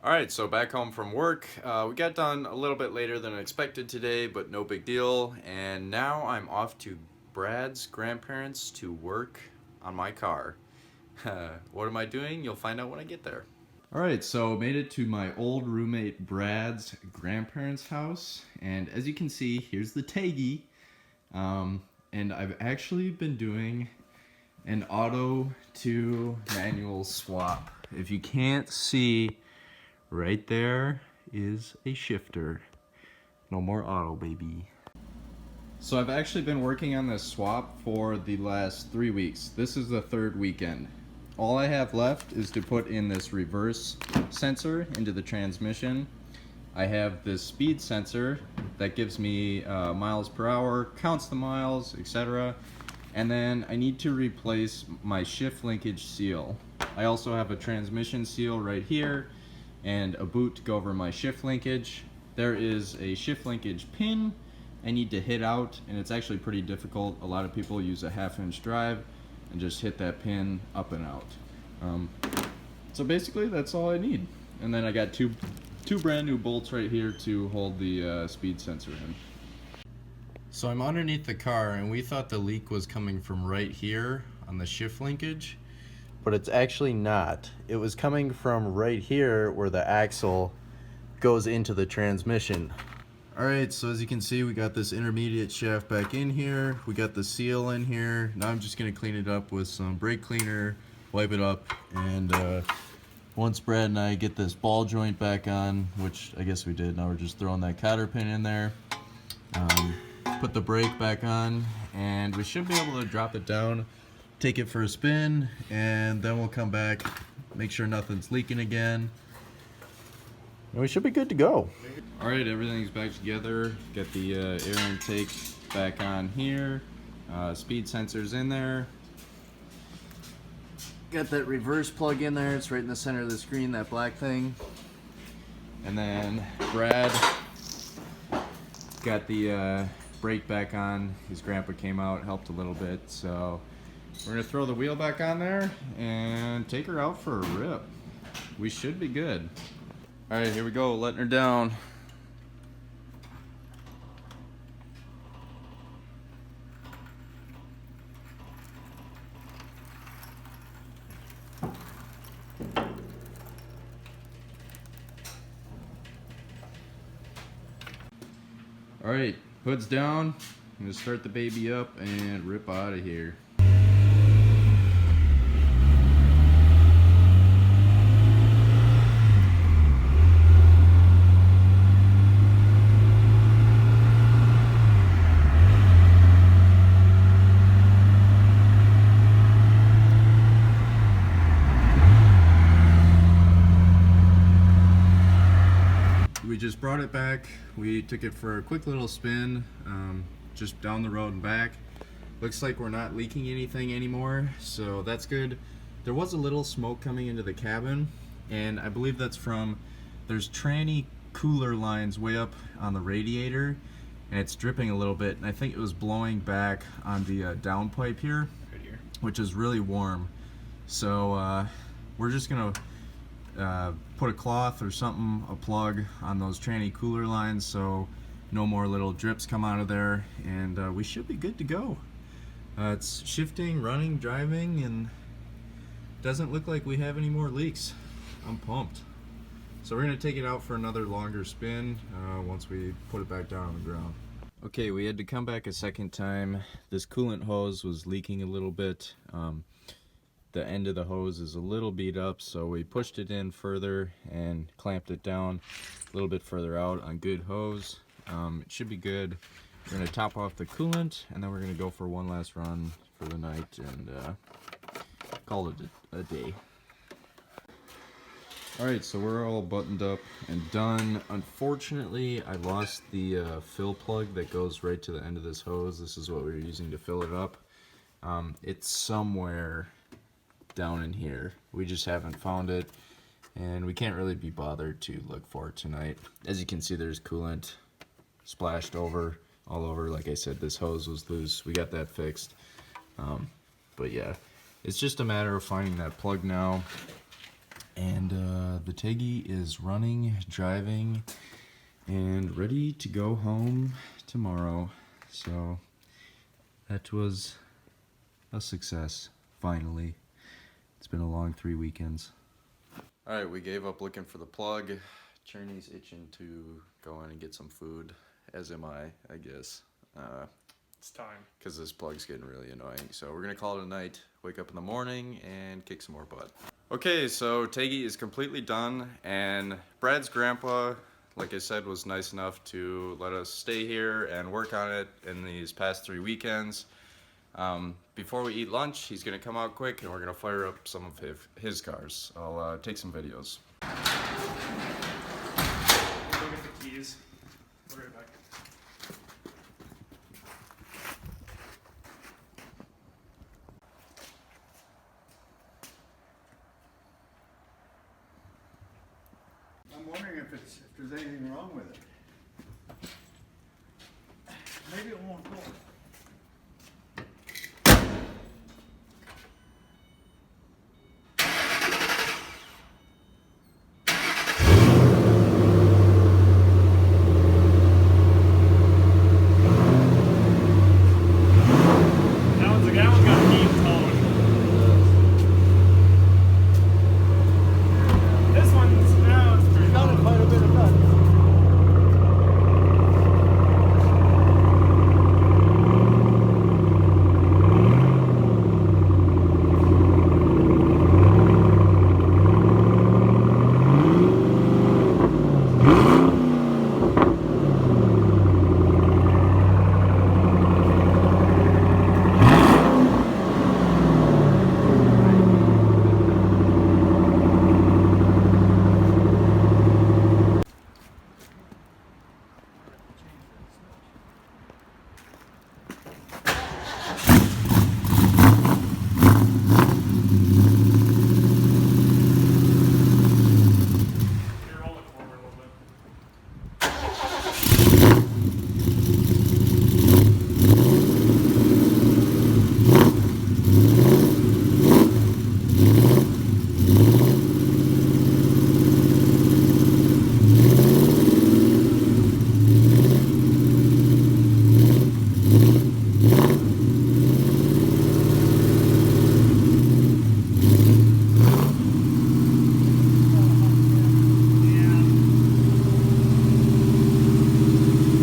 Alright, so back home from work. We got done a little bit later than expected today, but no big deal. And now I'm off to Brad's grandparents to work on my car. What am I doing? You'll find out when I get there. Alright, so made it to my old roommate Brad's grandparents' house. And as you can see, here's the taggy. And I've actually been doing an auto to manual swap. If you can't see, right there is a shifter. No more auto, baby. So I've actually been working on this swap for the last 3 weeks. This is the third weekend. All I have left is to put in this reverse sensor into the transmission. I have this speed sensor that gives me miles per hour, counts the miles, etc. And then I need to replace my shift linkage seal. I also have a transmission seal right here and a boot to go over my shift linkage. There is a shift linkage pin I need to hit out, and it's actually pretty difficult. A lot of people use a 1/2-inch drive and just hit that pin up and out. So basically that's all I need. And then I got two brand new bolts right here to hold the speed sensor in. So I'm underneath the car, and we thought the leak was coming from right here on the shift linkage, but it's actually not. It was coming from right here where the axle goes into the transmission. Alright, so as you can see, we got this intermediate shaft back in here. We got the seal in here. Now I'm just going to clean it up with some brake cleaner, wipe it up, and once Brad and I get this ball joint back on, which I guess we did, now we're just throwing that cotter pin in there. Put the brake back on, and we should be able to drop it down, take it for a spin, and then we'll come back, make sure nothing's leaking again, and we should be good to go. Alright, everything's back together. Got the air intake back on here, speed sensors in there. Got that reverse plug in there, it's right in the center of the screen, that black thing. And then Brad got the brake back on. His grandpa came out, helped a little bit, so we're gonna throw the wheel back on there and take her out for a rip. We should be good. Alright, here we go, letting her down. Alright, hood's down. I'm gonna start the baby up and rip out of here. We just brought it back. We took it for a quick little spin, just down the road and back. Looks like we're not leaking anything anymore, so that's good. There was a little smoke coming into the cabin, and I believe that's from, there's tranny cooler lines way up on the radiator, and it's dripping a little bit, and I think it was blowing back on the downpipe here, right here, which is really warm. So we're just gonna put a cloth or something, a plug on those tranny cooler lines so no more little drips come out of there, and we should be good to go. It's shifting, running, driving, and doesn't look like we have any more leaks. I'm pumped. So we're gonna take it out for another longer spin once we put it back down on the ground. Okay, we had to come back a second time. This coolant hose was leaking a little bit. The end of the hose is a little beat up, so we pushed it in further and clamped it down a little bit further out on good hose. It should be good. We're going to top off the coolant, and then we're going to go for one last run for the night and call it a day. Alright, so we're all buttoned up and done. Unfortunately, I lost the fill plug that goes right to the end of this hose. This is what we were using to fill it up. It's somewhere down in here. We just haven't found it, and we can't really be bothered to look for it tonight. As you can see, there's coolant splashed all over. Like I said, this hose was loose. We got that fixed. But yeah, it's just a matter of finding that plug now And the Tiggy is running, driving, and ready to go home tomorrow. So that was a success, finally. It's been a long 3 weekends. Alright, we gave up looking for the plug. Cherney's itching to go in and get some food, as am I guess. It's time. Because this plug's getting really annoying. So we're going to call it a night, wake up in the morning, and kick some more butt. Okay, so Tiggy is completely done, and Brad's grandpa, like I said, was nice enough to let us stay here and work on it in these past 3 weekends. Before we eat lunch, he's going to come out quick, and we're going to fire up some of his cars. I'll take some videos. Go get the keys. We'll be right back. I'm wondering if there's anything wrong with it. Maybe it won't go. That one's got a mean tone. This one's now it's pretty Got low. quite a bit of nut. Here, roll it forward a little bit.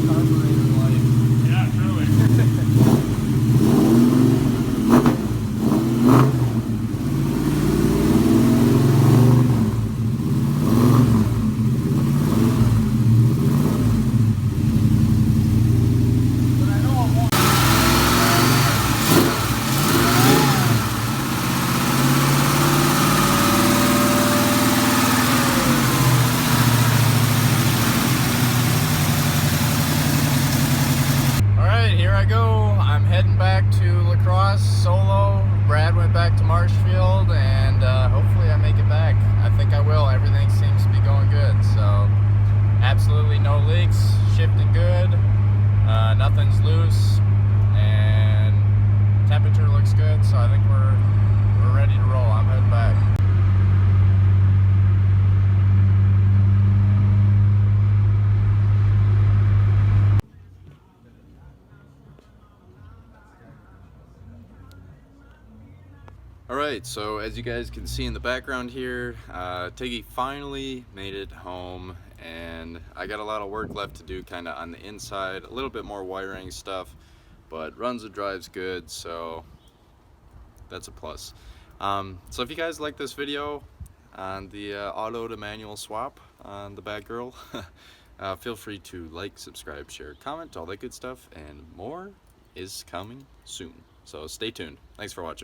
Carburetor life. Yeah, truly. But I know I won't. Alright, here I go. I'm heading back to La Crosse solo. Brad went back to Marshfield, and hopefully I make it back. I think I will. Everything seems to be going good. So, absolutely no leaks, shifting good, nothing's loose, and temperature looks good. So I think we're ready to roll. I'm heading back. Alright, so as you guys can see in the background here, Tiggy finally made it home, and I got a lot of work left to do kind of on the inside, a little bit more wiring stuff, but runs and drives good, so that's a plus. So if you guys like this video on the auto to manual swap on the Batgirl, feel free to like, subscribe, share, comment, all that good stuff, and more is coming soon. So stay tuned. Thanks for watching.